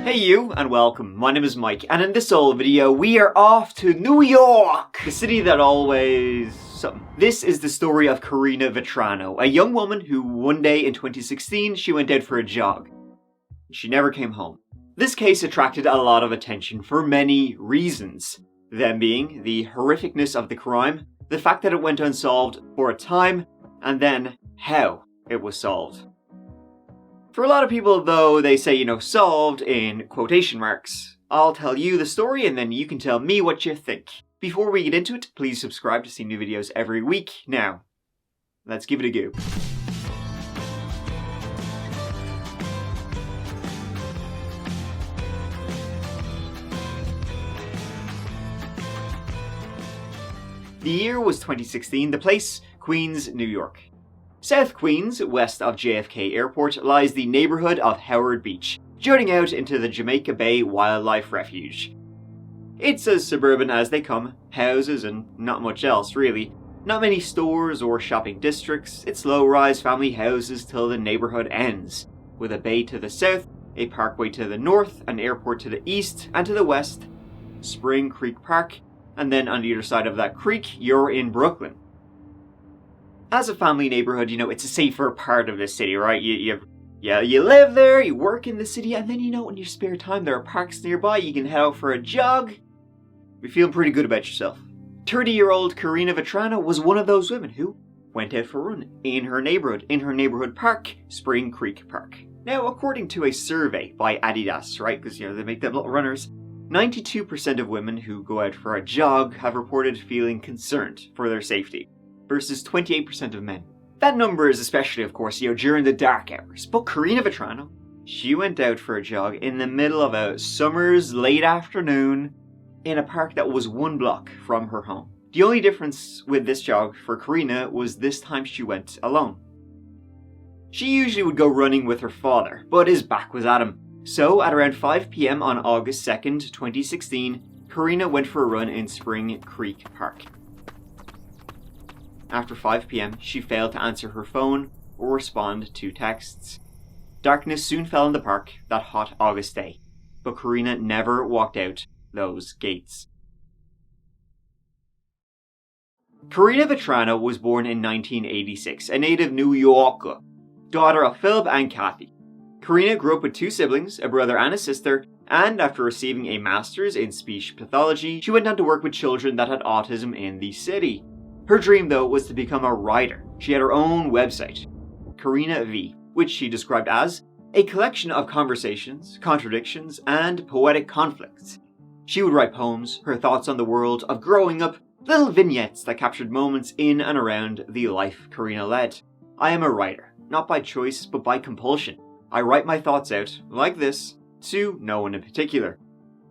Hey you, and welcome. My name is Mike, and in this old video, we are off to New York! The city that always... something. This is the story of Karina Vetrano, a young woman who one day in 2016, she went out for a jog. She never came home. This case attracted a lot of attention for many reasons. Them being the horrificness of the crime, the fact that it went unsolved for a time, and then how it was solved. For a lot of people though, they say, solved in quotation marks. I'll tell you the story and then you can tell me what you think. Before we get into it, please subscribe to see new videos every week. Now, let's give it a go. The year was 2016, the place, Queens, New York. South Queens, west of JFK Airport, lies the neighbourhood of Howard Beach, jutting out into the Jamaica Bay Wildlife Refuge. It's as suburban as they come, houses and not much else really. Not many stores or shopping districts, it's low-rise family houses till the neighbourhood ends, with a bay to the south, a parkway to the north, an airport to the east, and to the west, Spring Creek Park, and then on the other side of that creek, you're in Brooklyn. As a family neighborhood, it's a safer part of the city, right? You live there, you work in the city, and then in your spare time there are parks nearby, you can head out for a jog. You're feeling pretty good about yourself. 30-year-old Karina Vetrano was one of those women who went out for a run in her neighborhood park, Spring Creek Park. Now, according to a survey by Adidas, right, because they make them little runners, 92% of women who go out for a jog have reported feeling concerned for their safety, versus 28% of men. That number is especially, of course, during the dark hours. But Karina Vetrano, she went out for a jog in the middle of a summer's late afternoon in a park that was 1 block from her home. The only difference with this jog for Karina was this time she went alone. She usually would go running with her father, but his back was at him. So, at around 5 PM on August 2nd, 2016, Karina went for a run in Spring Creek Park. After 5 PM, she failed to answer her phone or respond to texts. Darkness soon fell in the park that hot August day, but Karina never walked out those gates. Karina Vetrano was born in 1986, a native New Yorker, daughter of Philip and Kathy. Karina grew up with 2 siblings, a brother and a sister, and after receiving a master's in speech pathology, she went on to work with children that had autism in the city. Her dream, though, was to become a writer. She had her own website, Karina V, which she described as a collection of conversations, contradictions, and poetic conflicts. She would write poems, her thoughts on the world of growing up, little vignettes that captured moments in and around the life Karina led. I am a writer, not by choice, but by compulsion. I write my thoughts out, like this, to no one in particular.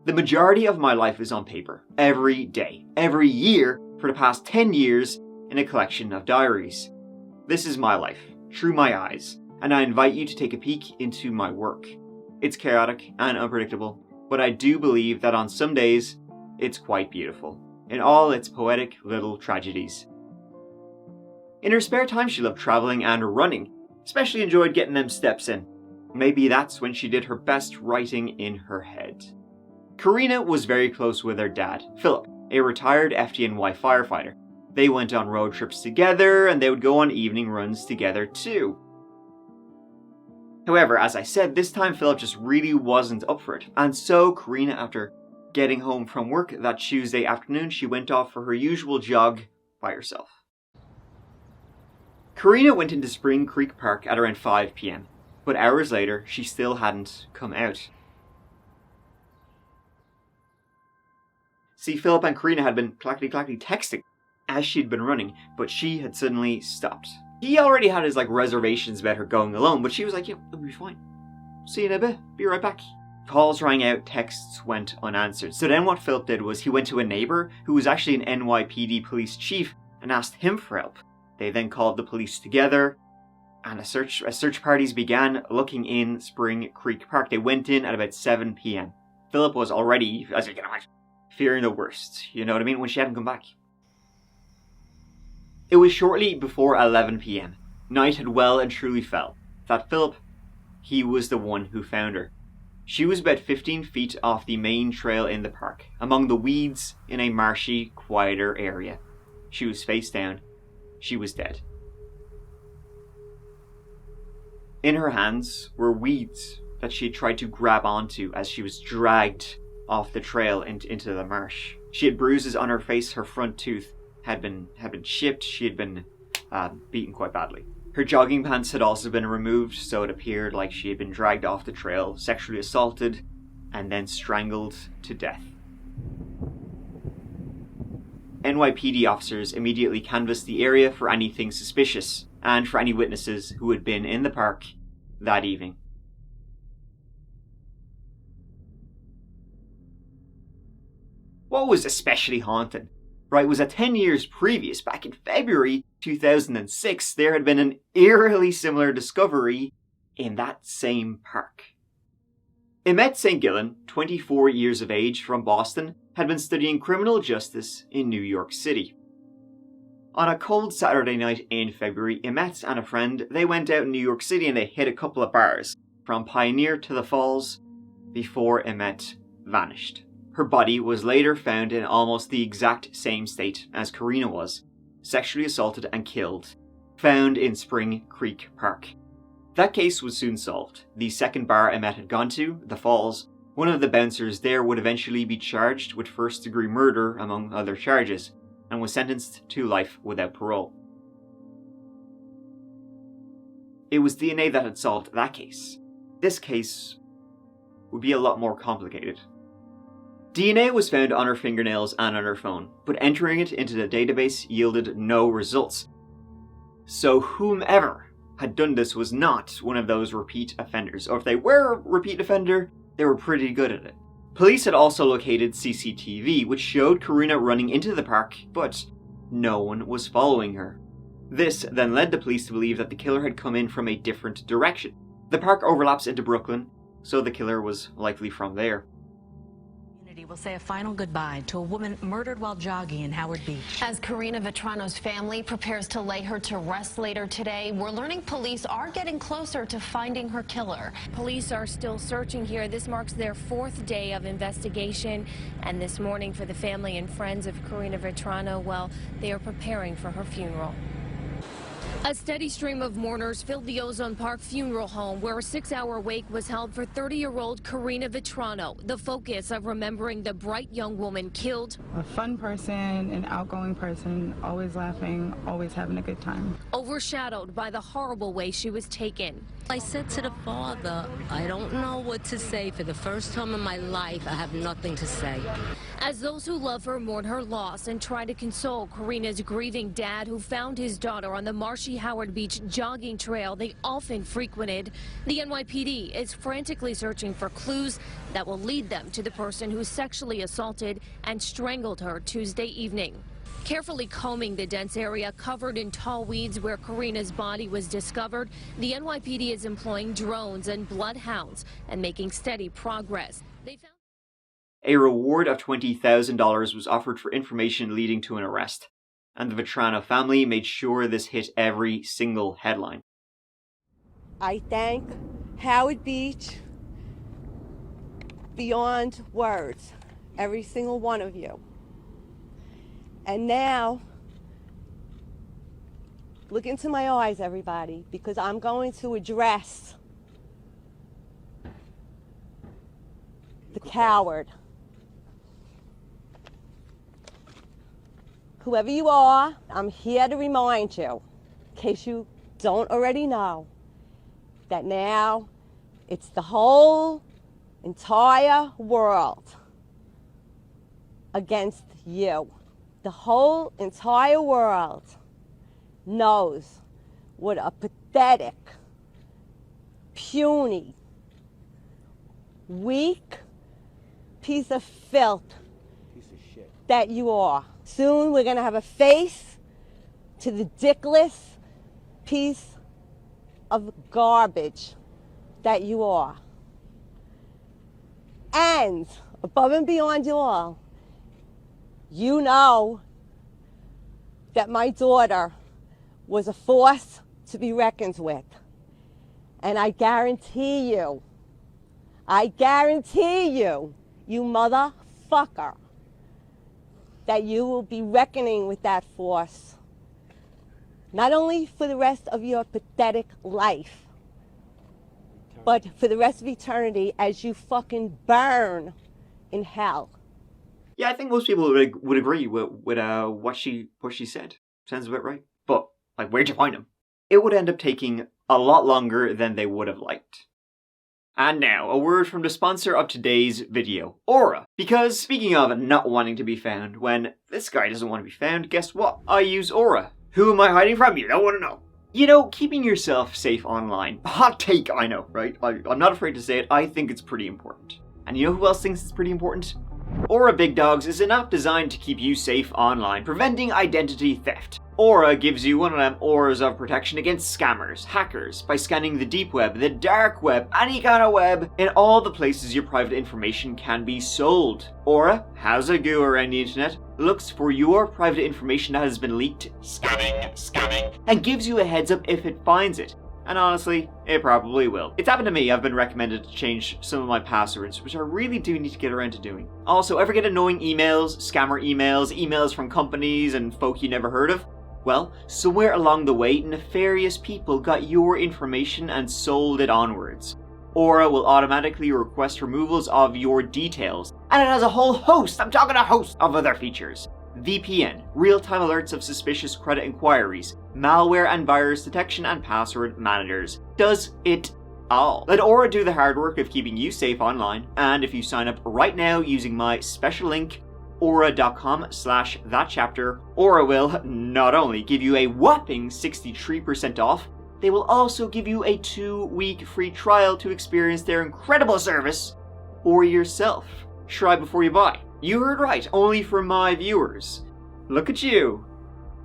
The majority of my life is on paper, every day, every year, for the past 10 years in a collection of diaries. This is my life, through my eyes, and I invite you to take a peek into my work. It's chaotic and unpredictable, but I do believe that on some days, it's quite beautiful, in all its poetic little tragedies. In her spare time, she loved traveling and running, especially enjoyed getting them steps in. Maybe that's when she did her best writing in her head. Karina was very close with her dad, Philip, a retired FDNY firefighter. They went on road trips together and they would go on evening runs together too. However, as I said, this time Philip just really wasn't up for it. And so Karina, after getting home from work that Tuesday afternoon, she went off for her usual jog by herself. Karina went into Spring Creek Park at around 5 PM, but hours later she still hadn't come out. See, Philip and Karina had been clackety texting as she'd been running, but she had suddenly stopped. He already had his reservations about her going alone, but she was like, it'll be fine. See you in a bit, be right back. Calls rang out, texts went unanswered. So then what Philip did was he went to a neighbour who was actually an NYPD police chief and asked him for help. They then called the police together and a search parties began looking in Spring Creek Park. They went in at about 7 PM. Philip was already, as you can imagine, fearing the worst, when she hadn't come back. It was shortly before 11 PM, night had well and truly fell, that Philip, he was the one who found her. She was about 15 feet off the main trail in the park, among the weeds in a marshy, quieter area. She was face down. She was dead. In her hands were weeds that she had tried to grab onto as she was dragged off the trail into the marsh. She had bruises on her face. Her front tooth had been chipped. She had been beaten quite badly. Her jogging pants had also been removed, so it appeared like she had been dragged off the trail, sexually assaulted, and then strangled to death. NYPD officers immediately canvassed the area for anything suspicious and for any witnesses who had been in the park that evening. What was especially haunting, right, was that 10 years previous, back in February 2006, there had been an eerily similar discovery in that same park. Emmett St. Gillen, 24 years of age, from Boston, had been studying criminal justice in New York City. On a cold Saturday night in February, Emmett and a friend, they went out in New York City and they hit a couple of bars, from Pioneer to the Falls, before Emmett vanished. Her body was later found in almost the exact same state as Karina was, sexually assaulted and killed, found in Spring Creek Park. That case was soon solved. The second bar Emmett had gone to, the Falls, one of the bouncers there would eventually be charged with first-degree murder, among other charges, and was sentenced to life without parole. It was DNA that had solved that case. This case would be a lot more complicated. DNA was found on her fingernails and on her phone, but entering it into the database yielded no results. So whomever had done this was not one of those repeat offenders, or if they were a repeat offender, they were pretty good at it. Police had also located CCTV, which showed Karina running into the park, but no one was following her. This then led the police to believe that the killer had come in from a different direction. The park overlaps into Brooklyn, so the killer was likely from there. Will say a final goodbye to a woman murdered while jogging in Howard Beach. As Karina Vetrano's family prepares to lay her to rest later today, we're learning police are getting closer to finding her killer. Police are still searching here. This marks their 4th day of investigation. And this morning, for the family and friends of Karina Vetrano, well, they are preparing for her funeral. A steady stream of mourners filled the Ozone Park funeral home, where a 6-hour wake was held for 30-year-old Karina Vetrano, the focus of remembering the bright young woman killed. A fun person, an outgoing person, always laughing, always having a good time. Overshadowed by the horrible way she was taken. I said to the father, I don't know what to say. For the first time in my life, I have nothing to say. As those who love her mourn her loss and try to console Karina's grieving dad, who found his daughter on the marshy Howard Beach jogging trail they often frequented, the NYPD is frantically searching for clues that will lead them to the person who sexually assaulted and strangled her Tuesday evening. Carefully combing the dense area covered in tall weeds where Karina's body was discovered, the NYPD is employing drones and bloodhounds and making steady progress. A reward of $20,000 was offered for information leading to an arrest, and the Vetrano family made sure this hit every single headline. I thank Howard Beach beyond words, every single one of you. And now, look into my eyes, everybody, because I'm going to address the coward. Whoever you are, I'm here to remind you, in case you don't already know, that now it's the whole entire world against you. The whole entire world knows what a pathetic, puny, weak piece of filth that you are. Soon we're going to have a face to the dickless piece of garbage that you are. And above and beyond you all, you know that my daughter was a force to be reckoned with. And I guarantee you, I guarantee you, you motherfucker, that you will be reckoning with that force. Not only for the rest of your pathetic life, but for the rest of eternity as you fucking burn in hell. Yeah, I think most people would agree with what she said. Sounds about right. But, like, where'd you find him? It would end up taking a lot longer than they would have liked. And now, a word from the sponsor of today's video, Aura. Because, speaking of not wanting to be found, when this guy doesn't want to be found, guess what? I use Aura. Who am I hiding from? You don't want to know. You know, keeping yourself safe online. Hot take, I know, right? I'm not afraid to say it. I think it's pretty important. And you know who else thinks it's pretty important? Aura Big Dogs is an app designed to keep you safe online, preventing identity theft. Aura gives you one of them auras of protection against scammers, hackers, by scanning the deep web, the dark web, any kind of web, in all the places your private information can be sold. Aura has a goo around the internet, looks for your private information that has been leaked, scamming, and gives you a heads up if it finds it. And honestly, it probably will. It's happened to me. I've been recommended to change some of my passwords, which I really do need to get around to doing. Also, ever get annoying emails, scammer emails, emails from companies and folk you never heard of? Well, somewhere along the way, nefarious people got your information and sold it onwards. Aura will automatically request removals of your details, and it has a whole host, I'm talking a host, of other features. VPN, real-time alerts of suspicious credit inquiries, malware and virus detection, and password managers. Does it all. Let Aura do the hard work of keeping you safe online, and if you sign up right now using my special link, aura.com/thatchapter, Aura will not only give you a whopping 63% off, they will also give you a 2-week free trial to experience their incredible service for yourself. Try before you buy. You heard right, only for my viewers. Look at you.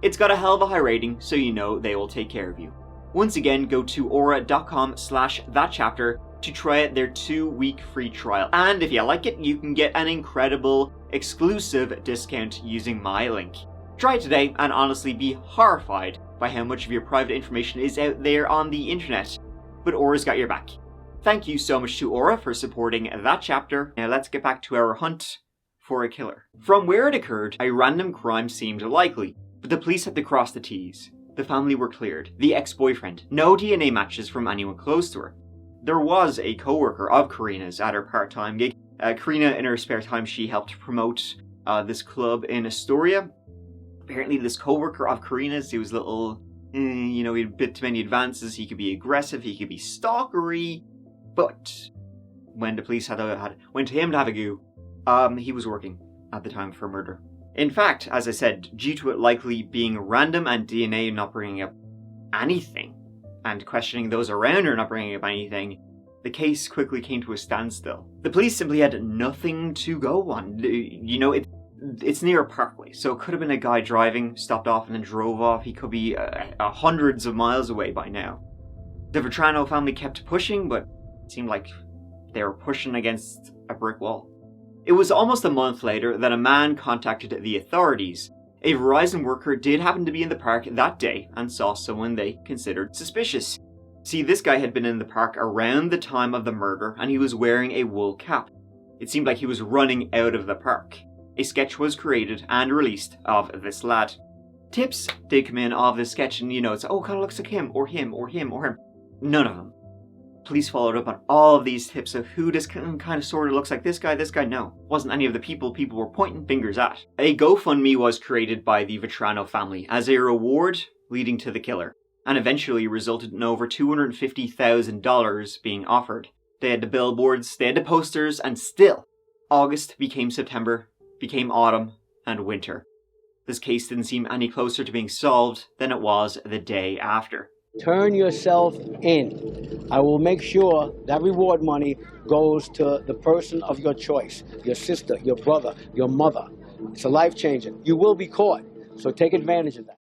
It's got a hell of a high rating, so you know they will take care of you. Once again, go to aura.com/thatchapter to try out their 2-week free trial. And if you like it, you can get an incredible exclusive discount using my link. Try it today and honestly be horrified by how much of your private information is out there on the internet. But Aura's got your back. Thank you so much to Aura for supporting That Chapter. Now let's get back to our hunt for a killer. From where it occurred, a random crime seemed likely, but the police had to cross the T's. The family were cleared. The ex-boyfriend. No DNA matches from anyone close to her. There was a co-worker of Karina's at her part-time gig. Karina, in her spare time, she helped promote this club in Astoria. Apparently this co-worker of Karina's, he was a little, he had a bit too many advances. He could be aggressive, he could be stalkery. But when the police went to him to have a go, he was working at the time for murder. In fact, as I said, due to it likely being random and DNA not bringing up anything, and questioning those around her not bringing up anything, the case quickly came to a standstill. The police simply had nothing to go on. It's near a parkway, so it could have been a guy driving, stopped off and then drove off. He could be hundreds of miles away by now. The Vetrano family kept pushing, but it seemed like they were pushing against a brick wall. It was almost a month later that a man contacted the authorities. A Verizon worker did happen to be in the park that day and saw someone they considered suspicious. See, this guy had been in the park around the time of the murder and he was wearing a wool cap. It seemed like he was running out of the park. A sketch was created and released of this lad. Tips did come in of this sketch and it's, kind of looks like him, or him, or him, or him. None of them. Police followed up on all of these tips of who this kind of sort of looks like this guy, no. Wasn't any of the people were pointing fingers at. A GoFundMe was created by the Vetrano family as a reward leading to the killer, and eventually resulted in over $250,000 being offered. They had the billboards, they had the posters, and still, August became September, became autumn, and winter. This case didn't seem any closer to being solved than it was the day after. Turn yourself in. I will make sure that reward money goes to the person of your choice, your sister, your brother, your mother. It's a life changer. You will be caught, so take advantage of that.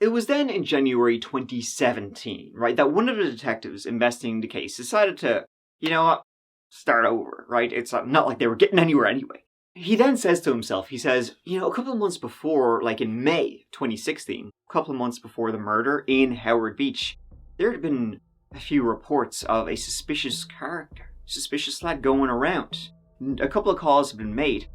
It was then in January 2017, right, that one of the detectives investigating the case decided to, start over, right? It's not like they were getting anywhere anyway. He then says to himself, a couple of months before, like in May 2016, a couple of months before the murder in Howard Beach, there had been a few reports of a suspicious character suspicious lad going around. A couple of calls had been made.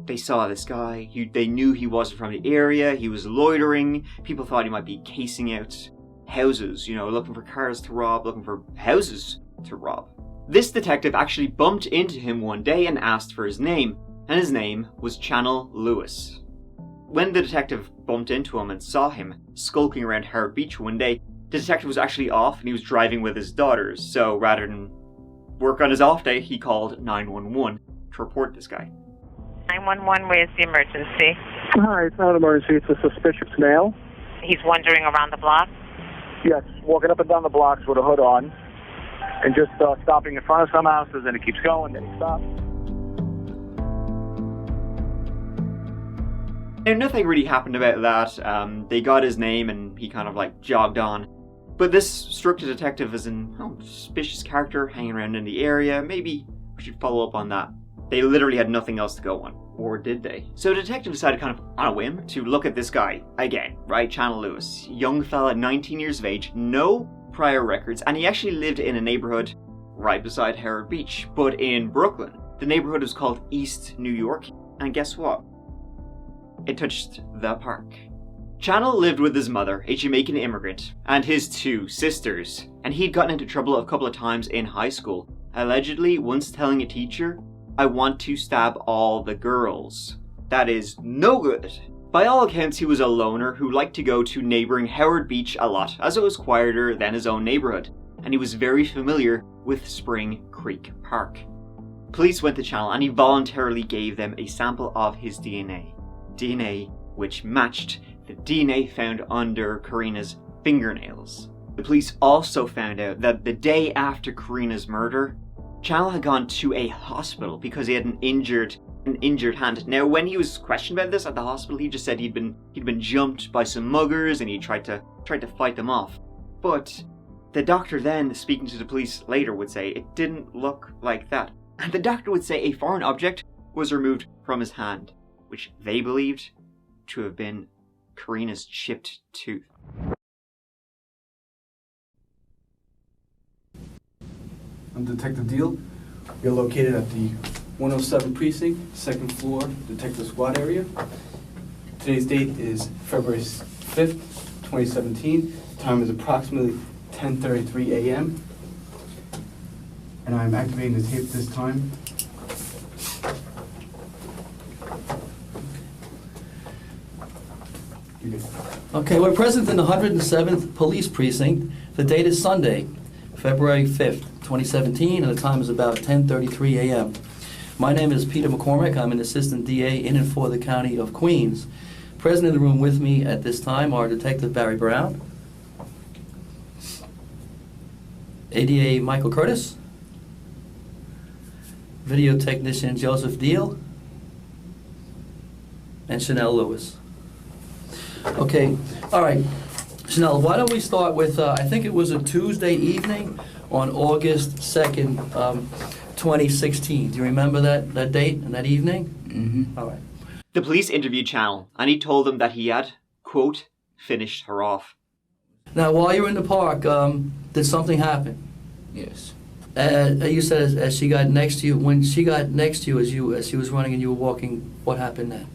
They saw this guy. They knew he wasn't from the area. He was loitering. People thought he might be casing out houses, looking for cars to rob, looking for houses to rob. This detective actually bumped into him one day and asked for his name, and his name was Channel Lewis. When the detective bumped into him and saw him skulking around Howard Beach one day, the detective was actually off and he was driving with his daughters, so rather than work on his off day, he called 911 to report this guy. 911, where's the emergency? Hi, it's not an emergency, it's a suspicious male. He's wandering around the block? Yes, walking up and down the blocks with a hood on, and just stopping in front of some houses, and it keeps going, then he stops. Now, nothing really happened about that. They got his name and he kind of jogged on. But this struck the detective as an suspicious character hanging around in the area. Maybe we should follow up on that. They literally had nothing else to go on. Or did they? So the detective decided kind of on a whim to look at this guy again, right? Channel Lewis. Young fella, 19 years of age, no prior records, and he actually lived in a neighborhood right beside Howard Beach, but in Brooklyn. The neighborhood was called East New York, and guess what? It touched the park. Channel lived with his mother, a Jamaican immigrant, and his 2 sisters, and he'd gotten into trouble a couple of times in high school, allegedly once telling a teacher, "I want to stab all the girls." That is no good. By all accounts, he was a loner who liked to go to neighboring Howard Beach a lot, as it was quieter than his own neighborhood, and he was very familiar with Spring Creek Park. Police went to Channel and he voluntarily gave them a sample of his DNA. DNA which matched the DNA found under Karina's fingernails. The police also found out that the day after Karina's murder, Channel had gone to a hospital because he had an injured hand. Now, when he was questioned about this at the hospital, he just said he'd been jumped by some muggers and he tried to fight them off. But the doctor then, speaking to the police later, would say it didn't look like that. And the doctor would say a foreign object was removed from his hand, which they believed to have been Karina's chipped tooth. I'm Detective Deal. We are located at the 107 Precinct, 2nd floor, Detective Squad area. Today's date is February 5th, 2017. Time is approximately 10:33 a.m. And I'm activating the tape this time. Okay, we're present in the 107th Police Precinct. The date is Sunday, February 5th, 2017, and the time is about 10:33 a.m. My name is Peter McCormick. I'm an Assistant DA in and for the County of Queens. Present in the room with me at this time are Detective Barry Brown, ADA Michael Curtis, Video Technician Joseph Deal, and Chanel Lewis. Okay, all right. Chanel, why don't we start with, I think it was a Tuesday evening on August 2nd, 2016. Do you remember that date and that evening? Mm-hmm. All right. The police interviewed Channel, and he told them that he had, quote, finished her off. Now, while you were in the park, did something happen? Yes. You said as she got next to you, when she got next to you as she was running and you were walking, what happened then?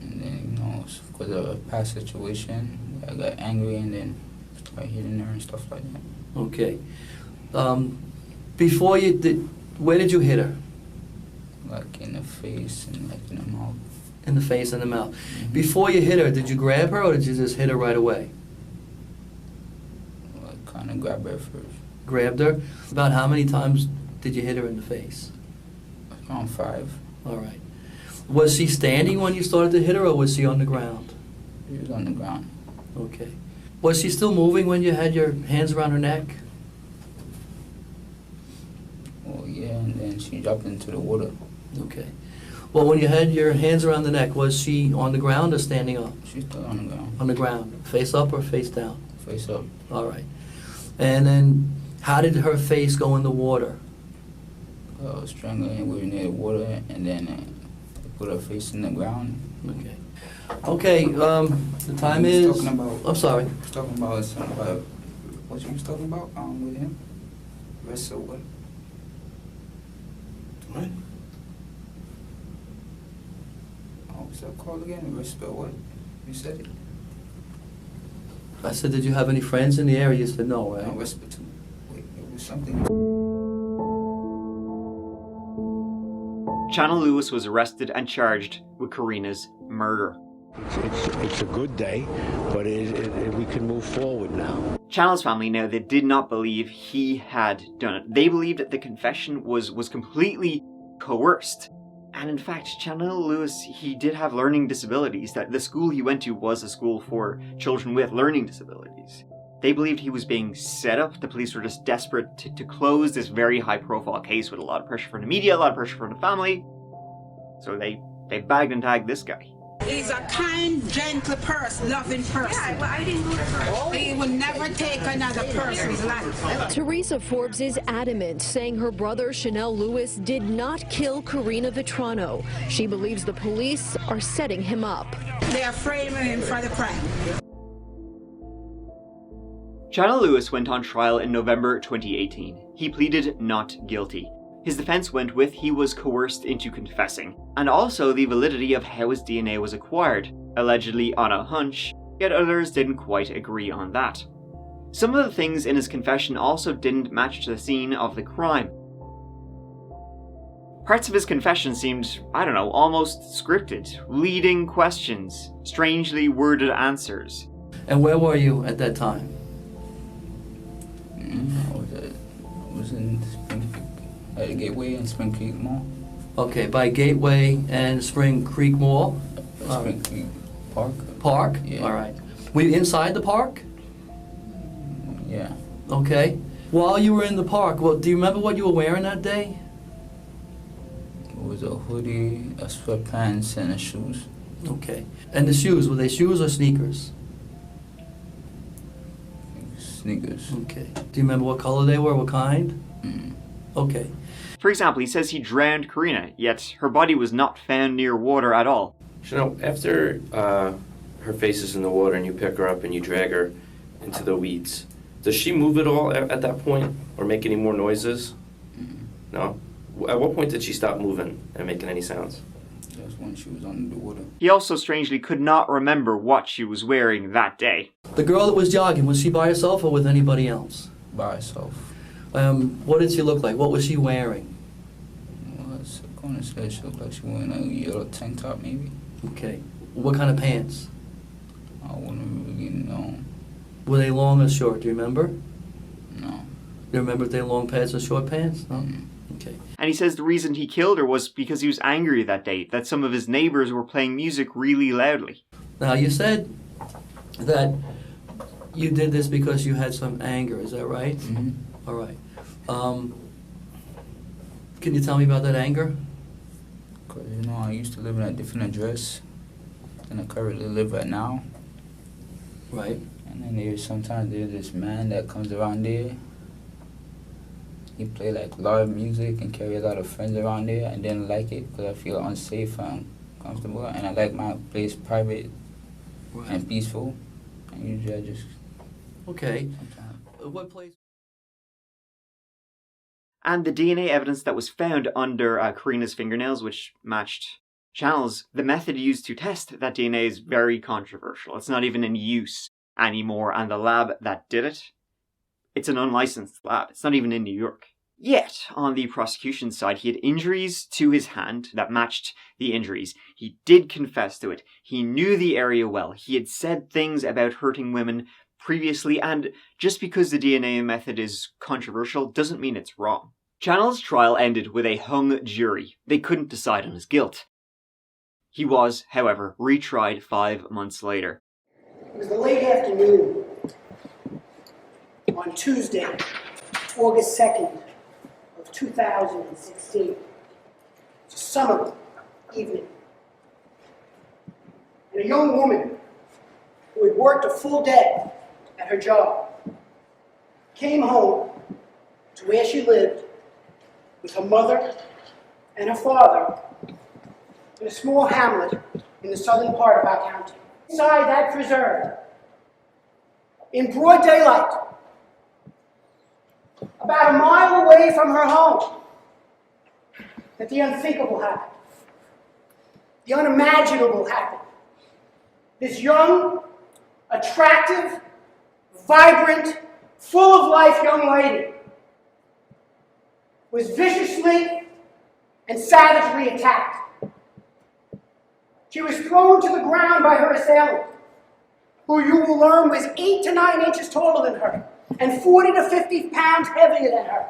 And then, because of a past situation, I got angry and then started hitting her and stuff like that. Okay. Before you did, where did you hit her? Like in the face and like in the mouth. In the face and the mouth. Mm-hmm. Before you hit her, did you grab her or did you just hit her right away? I kind of grabbed her first. Grabbed her? About how many times did you hit her in the face? Around 5. All right. Was she standing when you started to hit her or was she on the ground? She was on the ground. Okay. Was she still moving when you had your hands around her neck? Oh, yeah, and then she dropped into the water. Okay. Well, when you had your hands around the neck, was she on the ground or standing up? She's still on the ground. On the ground. Face up or face down? Face up. All right. And then how did her face go in the water? I was strangling. We were near the water, and then I put her face in the ground. Okay. Okay, the time is... Talking about, I'm sorry. I was talking about something about... What you was talking about with him? Wrestle what? What? Oh, what's that called again? Whisper what? You said it. I said, did you have any friends in the area? You said no, right? No, whisper too. Wait, it was something. Channel Lewis was arrested and charged with Karina's murder. It's a good day, but we can move forward now. Channel's family now, they did not believe he had done it. They believed that the confession was completely coerced. And in fact, Channel Lewis, he did have learning disabilities. That the school he went to was a school for children with learning disabilities. They believed he was being set up. The police were just desperate to close this very high-profile case with a lot of pressure from the media, a lot of pressure from the family. So they bagged and tagged this guy. He's a kind, gentle person, loving person. Yeah, well, I didn't go to her. He will never take another person's life. Teresa Forbes is adamant, saying her brother Chanel Lewis did not kill Karina Vetrano. She believes the police are setting him up. They are framing him for the crime. Channel Lewis went on trial in November 2018. He pleaded not guilty. His defense went with he was coerced into confessing, and also the validity of how his DNA was acquired, allegedly on a hunch, yet others didn't quite agree on that. Some of the things in his confession also didn't match the scene of the crime. Parts of his confession seemed, I don't know, almost scripted, leading questions, strangely worded answers. And where were you at that time? I was in Spring Creek, at the Gateway and Spring Creek Mall. Okay, by Gateway and Spring Creek Mall? Spring Creek Park. Park? Yeah. All right. Were you inside the park? Yeah. Okay. While you were in the park, well, do you remember what you were wearing that day? It was a hoodie, a sweatpants, and a shoes. Okay. And the shoes, were they shoes or sneakers? Sneakers. Okay. Do you remember what color they were, what kind? Okay. For example, he says he drowned Karina, yet her body was not found near water at all. Chanel, after her face is in the water and you pick her up and you drag her into the weeds, does she move at all at that point or make any more noises? No? At what point did she stop moving and making any sounds? Just when she was under the water. He also strangely could not remember what she was wearing that day. The girl that was jogging, was she by herself or with anybody else? By herself. What did she look like? What was she wearing? Well, I was going to say she looked like she was wearing a yellow tank top, maybe. Okay. What kind of pants? I wouldn't really know. Were they long or short? Do you remember? No. Do you remember if they were long pants or short pants? No? Okay. And he says the reason he killed her was because he was angry that day, that some of his neighbors were playing music really loudly. Now, you said that you did this because you had some anger, is that right? Mm-hmm. All right. Can you tell me about that anger? Because, you know, I used to live in a different address than I currently live at now. Right. And then sometimes there's this man that comes around there. He play like loud music and carry a lot of friends around there. I didn't like it because I feel unsafe and uncomfortable. And I like my place private and peaceful. And usually I just... Okay. What place? And the DNA evidence that was found under Karina's fingernails, which matched Channel's, the method used to test that DNA is very controversial. It's not even in use anymore, and the lab that did it, it's an unlicensed lab. It's not even in New York. Yet, on the prosecution side, he had injuries to his hand that matched the injuries. He did confess to it. He knew the area well. He had said things about hurting women previously, and just because the DNA method is controversial doesn't mean it's wrong. Channel's trial ended with a hung jury. They couldn't decide on his guilt. He was, however, retried 5 months later. It was the late afternoon on Tuesday, August 2nd of 2016. It's a summer evening. And a young woman who had worked a full day at her job came home to where she lived with her mother and her father in a small hamlet in the southern part of our county. Inside that preserve, in broad daylight, about a mile away from her home, that the unthinkable happened. The unimaginable happened. This young, attractive, vibrant, full of life young lady was viciously and savagely attacked. She was thrown to the ground by her assailant, who you will learn was 8 to 9 inches taller than her and 40 to 50 pounds heavier than her.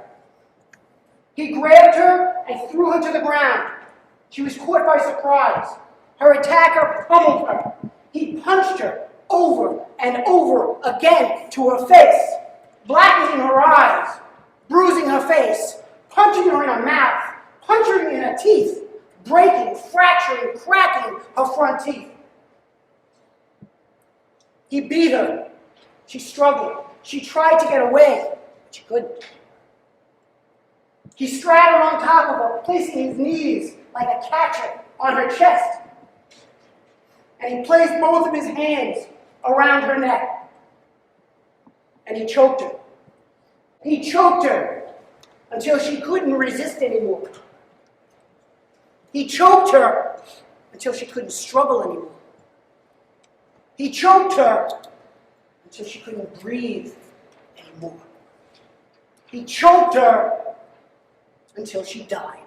He grabbed her and threw her to the ground. She was caught by surprise. Her attacker pummeled her. He punched her over and over again to her face, blackening her eyes, bruising her face, punching her in her mouth, punching her in her teeth, breaking, fracturing, cracking her front teeth. He beat her. She struggled. She tried to get away, but she couldn't. He straddled on top of her, placing his knees like a catcher on her chest. And he placed both of his hands around her neck. And he choked her. He choked her until she couldn't resist anymore. He choked her until she couldn't struggle anymore. He choked her until she couldn't breathe anymore. He choked her until she died.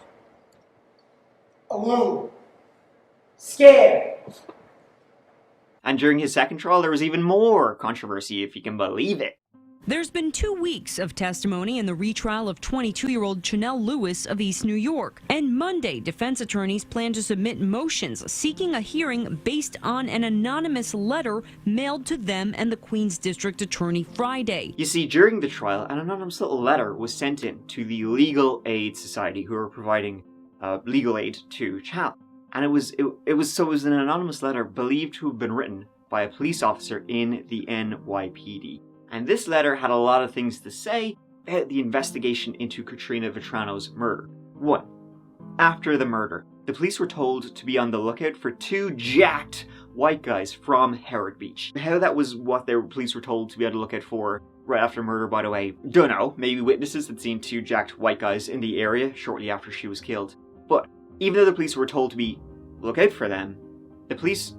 Alone. Scared. And during his second trial, there was even more controversy, if you can believe it. There's been 2 weeks of testimony in the retrial of 22-year-old Chanel Lewis of East New York. And Monday, defense attorneys plan to submit motions seeking a hearing based on an anonymous letter mailed to them and the Queens District Attorney Friday. You see, during the trial, an anonymous little letter was sent in to the Legal Aid Society, who are providing legal aid to Chanel. And it was an anonymous letter believed to have been written by a police officer in the NYPD. And this letter had a lot of things to say about the investigation into Karina Vetrano's murder. 1. After the murder, the police were told to be on the lookout for 2 jacked white guys from Howard Beach. How that was what the police were told to be on the lookout for right after murder, by the way, don't know. Maybe witnesses had seen 2 jacked white guys in the area shortly after she was killed. But even though the police were told to be look out for them, the police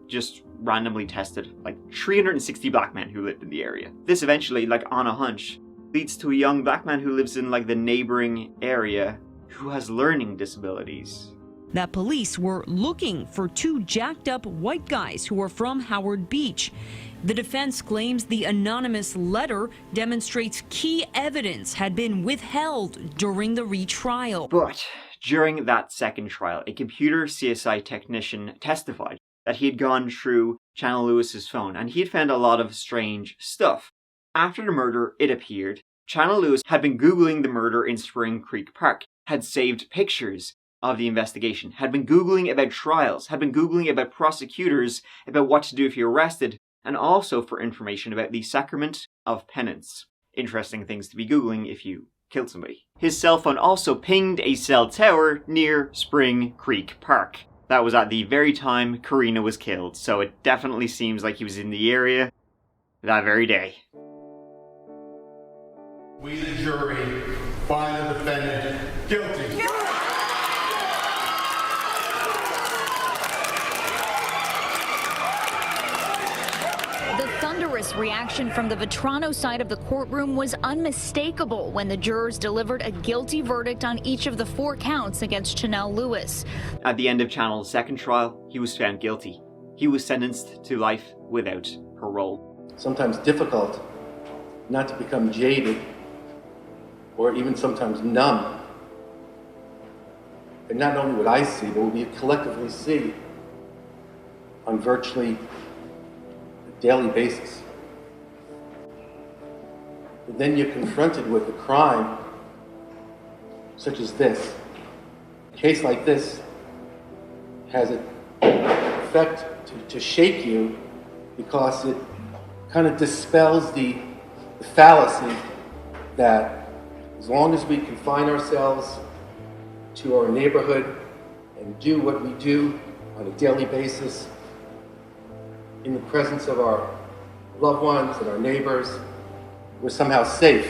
just randomly tested like 360 black men who lived in the area. This eventually, like on a hunch, leads to a young black man who lives in like the neighboring area who has learning disabilities. That police were looking for 2 jacked up white guys who were from Howard Beach. The defense claims the anonymous letter demonstrates key evidence had been withheld during the retrial. But during that second trial, a computer CSI technician testified that he had gone through Chanel Lewis's phone and he had found a lot of strange stuff. After the murder, it appeared, Chanel Lewis had been Googling the murder in Spring Creek Park, had saved pictures of the investigation, had been Googling about trials, had been Googling about prosecutors, about what to do if you're arrested, and also for information about the Sacrament of Penance. Interesting things to be Googling if you killed somebody. His cell phone also pinged a cell tower near Spring Creek Park. That was at the very time Karina was killed, so it definitely seems like he was in the area that very day. We, the jury, find the defendant guilty. The thunderous reaction from the Vetrano side of the courtroom was unmistakable when the jurors delivered a guilty verdict on each of the 4 counts against Chanel Lewis. At the end of Chanel's second trial, he was found guilty. He was sentenced to life without parole. Sometimes difficult not to become jaded or even sometimes numb. And not only what I see, but what we collectively see on virtually a daily basis. But then you're confronted with a crime such as this. A case like this has an effect to shake you because it kind of dispels the fallacy that as long as we confine ourselves to our neighborhood and do what we do on a daily basis in the presence of our loved ones and our neighbors, we're somehow safe.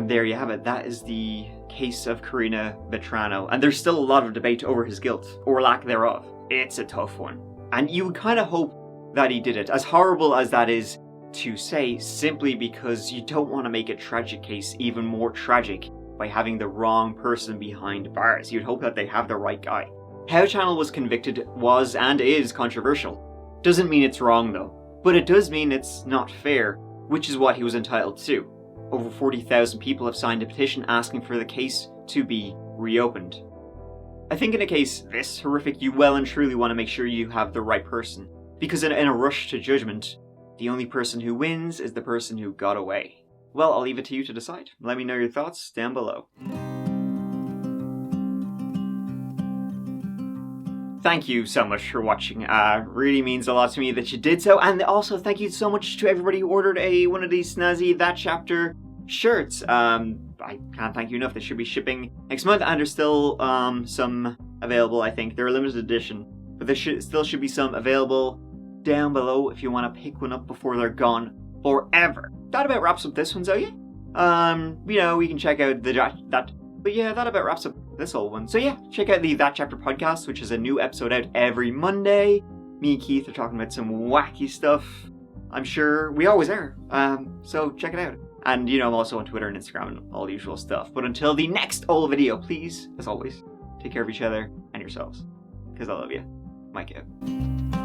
And there you have it. That is the case of Karina Vetrano. And there's still a lot of debate over his guilt, or lack thereof. It's a tough one. And you would kind of hope that he did it, as horrible as that is to say, simply because you don't want to make a tragic case even more tragic by having the wrong person behind bars. You'd hope that they have the right guy. How Channel was convicted was and is controversial. Doesn't mean it's wrong though, but it does mean it's not fair, which is what he was entitled to. Over 40,000 people have signed a petition asking for the case to be reopened. I think in a case this horrific, you well and truly want to make sure you have the right person, because in a rush to judgment, the only person who wins is the person who got away. Well, I'll leave it to you to decide. Let me know your thoughts down below. Thank you so much for watching. Really means a lot to me that you did so. And also thank you so much to everybody who ordered one of these snazzy That Chapter shirts. I can't thank you enough. They should be shipping next month, and there's still some available, I think. They're a limited edition, but there still should be some available down below if you want to pick one up before they're gone forever. That about wraps up this one, so yeah. You know, we can check out but yeah, that about wraps up this whole one. So yeah, check out the That Chapter podcast, which is a new episode out every Monday. Me and Keith are talking about some wacky stuff. I'm sure we always are. So check it out. And you know, I'm also on Twitter and Instagram and all the usual stuff. But until the next old video, please, as always, take care of each other and yourselves. Because I love you. Mike out.